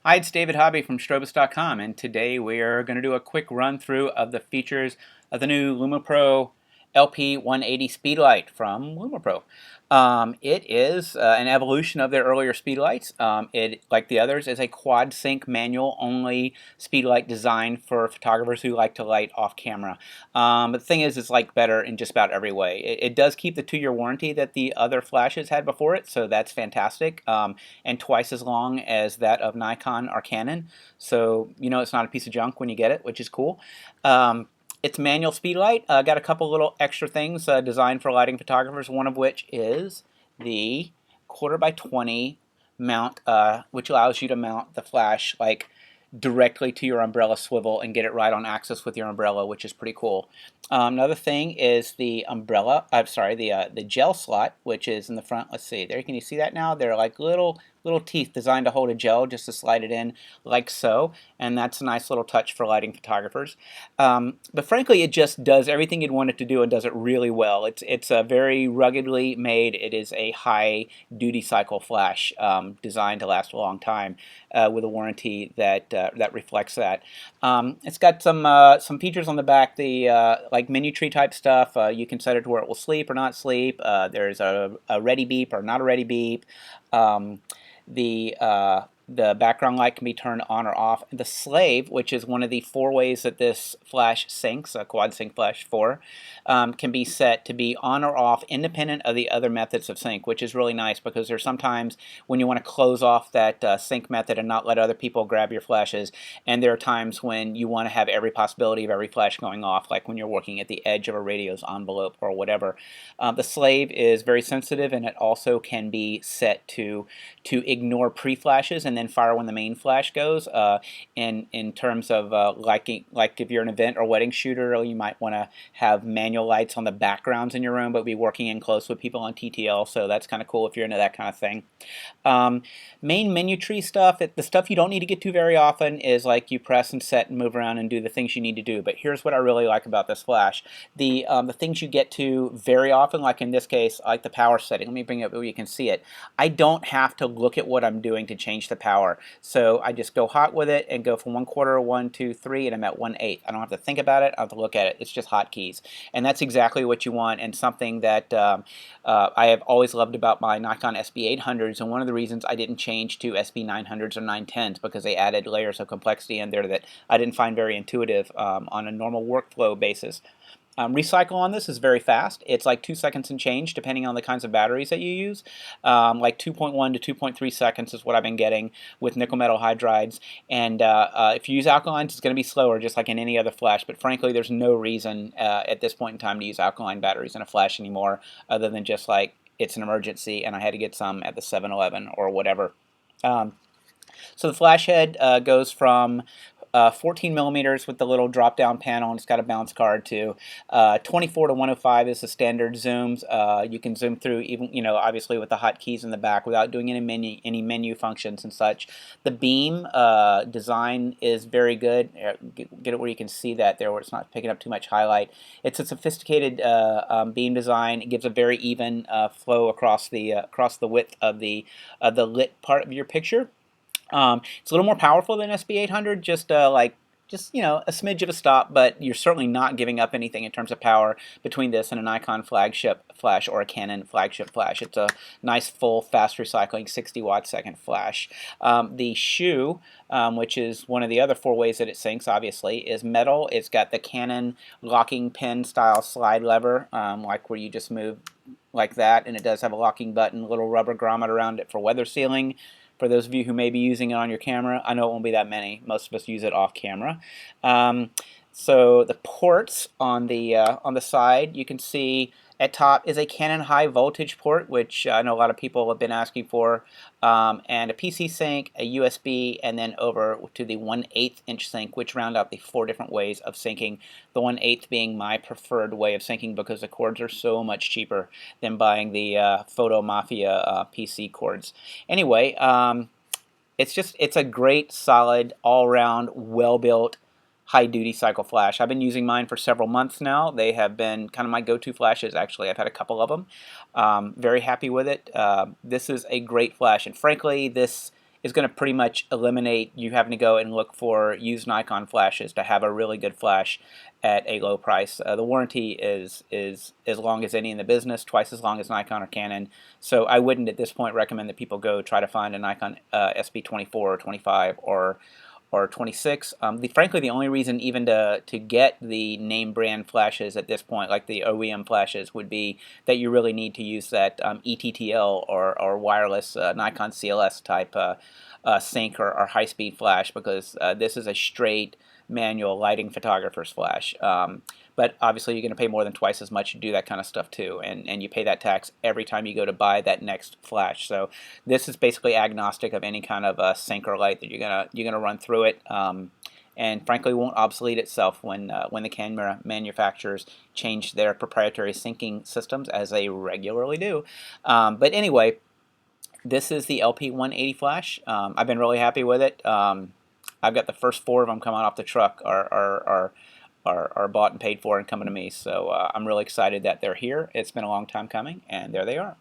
Hi, it's David Hobby from Strobus.com, and today we are going to do a quick run through of the features of the new LumoPro LP180 speedlight from LumoPro. It is an evolution of their earlier speedlights. It, like the others, is a quad sync manual only speedlight designed for photographers who like to light off camera. But the thing is, it's like better in just about every way. It does keep the 2-year warranty that the other flashes had before it, so that's fantastic, and twice as long as that of Nikon or Canon. So you know it's not a piece of junk when you get it, which is cool. It's manual speedlight. Got a couple little extra things designed for lighting photographers, one of which is the 1/4x20 mount, which allows you to mount the flash like directly to your umbrella swivel and get it right on axis with your umbrella, which is pretty cool. Another thing is the umbrella, I'm sorry, the gel slot, which is in the front. Let's see, there, can you see that now? They're like little teeth designed to hold a gel just to slide it in like so, and that's a nice little touch for lighting photographers. But frankly, it just does everything you'd want it to do and does it really well. It's very ruggedly made. It is a high duty cycle flash designed to last a long time with a warranty that that reflects that. It's got some features on the back, the like menu tree type stuff. You can set it to where it will sleep or not sleep. There's a ready beep or not a ready beep. Um, the background light can be turned on or off. The slave, which is one of the 4 ways that this flash syncs, a quad sync flash 4, can be set to be on or off independent of the other methods of sync, which is really nice because there's sometimes when you want to close off that sync method and not let other people grab your flashes, and there are times when you want to have every possibility of every flash going off, like when you're working at the edge of a radio's envelope or whatever. The slave is very sensitive, and it also can be set to ignore pre-flashes and then fire when the main flash goes. In terms of like if you're an event or wedding shooter, you might want to have manual lights on the backgrounds in your room, but be working in close with people on TTL. So that's kind of cool if you're into that kind of thing. Main menu tree stuff, the stuff you don't need to get to very often is like you press and set and move around and do the things you need to do. But here's what I really like about this flash. The things you get to very often, like in this case, like the power setting. Let me bring it up where you can see it. I don't have to look at what I'm doing to change the power. So I just go hot with it and go from 1/4, 1, 2, 3, and I'm at 1/8. I don't have to think about it. I don't have to look at it. It's just hotkeys. And that's exactly what you want, and something that I have always loved about my Nikon SB800s, and one of the reasons I didn't change to SB900s or 910s because they added layers of complexity in there that I didn't find very intuitive on a normal workflow basis. Recycle on this is very fast. It's like 2 seconds and change depending on the kinds of batteries that you use. Like 2.1 to 2.3 seconds is what I've been getting with nickel metal hydrides. And if you use alkalines, it's going to be slower just like in any other flash. But frankly, there's no reason at this point in time to use alkaline batteries in a flash anymore other than just like it's an emergency and I had to get some at the 7-Eleven or whatever. So the flash head goes from 14 millimeters with the little drop down panel, and it's got a bounce card too. 24 to 105 is the standard zooms. You can zoom through even, you know, obviously with the hotkeys in the back without doing any menu functions and such. The beam design is very good. Get it where you can see that there, where it's not picking up too much highlight. It's a sophisticated beam design. It gives a very even flow across the width of the lit part of your picture. It's a little more powerful than SB800, just you know, a smidge of a stop, but you're certainly not giving up anything in terms of power between this and a Nikon flagship flash or a Canon flagship flash. It's a nice full fast recycling 60 watt second flash. The shoe, which is one of the other 4 ways that it syncs, obviously, is metal. It's got the Canon locking pin style slide lever, like where you just move like that, and it does have a locking button, a little rubber grommet around it for weather sealing. For those of you who may be using it on your camera, I know it won't be that many. Most of us use it off camera. So the ports on the side, you can see at top is a Canon high voltage port, which I know a lot of people have been asking for, and a PC sync, a USB, and then over to the 1/8 inch sync, which round out the 4 different ways of syncing. The 1/8 being my preferred way of syncing because the cords are so much cheaper than buying the Photo Mafia PC cords. Anyway, it's a great, solid, all-round, well-built, high-duty cycle flash. I've been using mine for several months now. They have been kind of my go-to flashes, actually. I've had a couple of them. Very happy with it. This is a great flash, and frankly, this is going to pretty much eliminate you having to go and look for used Nikon flashes to have a really good flash at a low price. The warranty is as long as any in the business, twice as long as Nikon or Canon. So I wouldn't at this point recommend that people go try to find a Nikon SB24 or 25 or 26. Frankly, the only reason even to get the name brand flashes at this point, like the OEM flashes, would be that you really need to use that ETTL or wireless Nikon CLS type sync or high-speed flash, because this is a straight manual lighting photographer's flash. But obviously you're going to pay more than twice as much to do that kind of stuff too, and you pay that tax every time you go to buy that next flash. So this is basically agnostic of any kind of sync or light that you're gonna run through it, and frankly won't obsolete itself when the camera manufacturers change their proprietary syncing systems, as they regularly do. But anyway, this is the LP180 flash. I've been really happy with it. I've got the first 4 of them coming off the truck are bought and paid for and coming to me. So I'm really excited that they're here. It's been a long time coming, and there they are.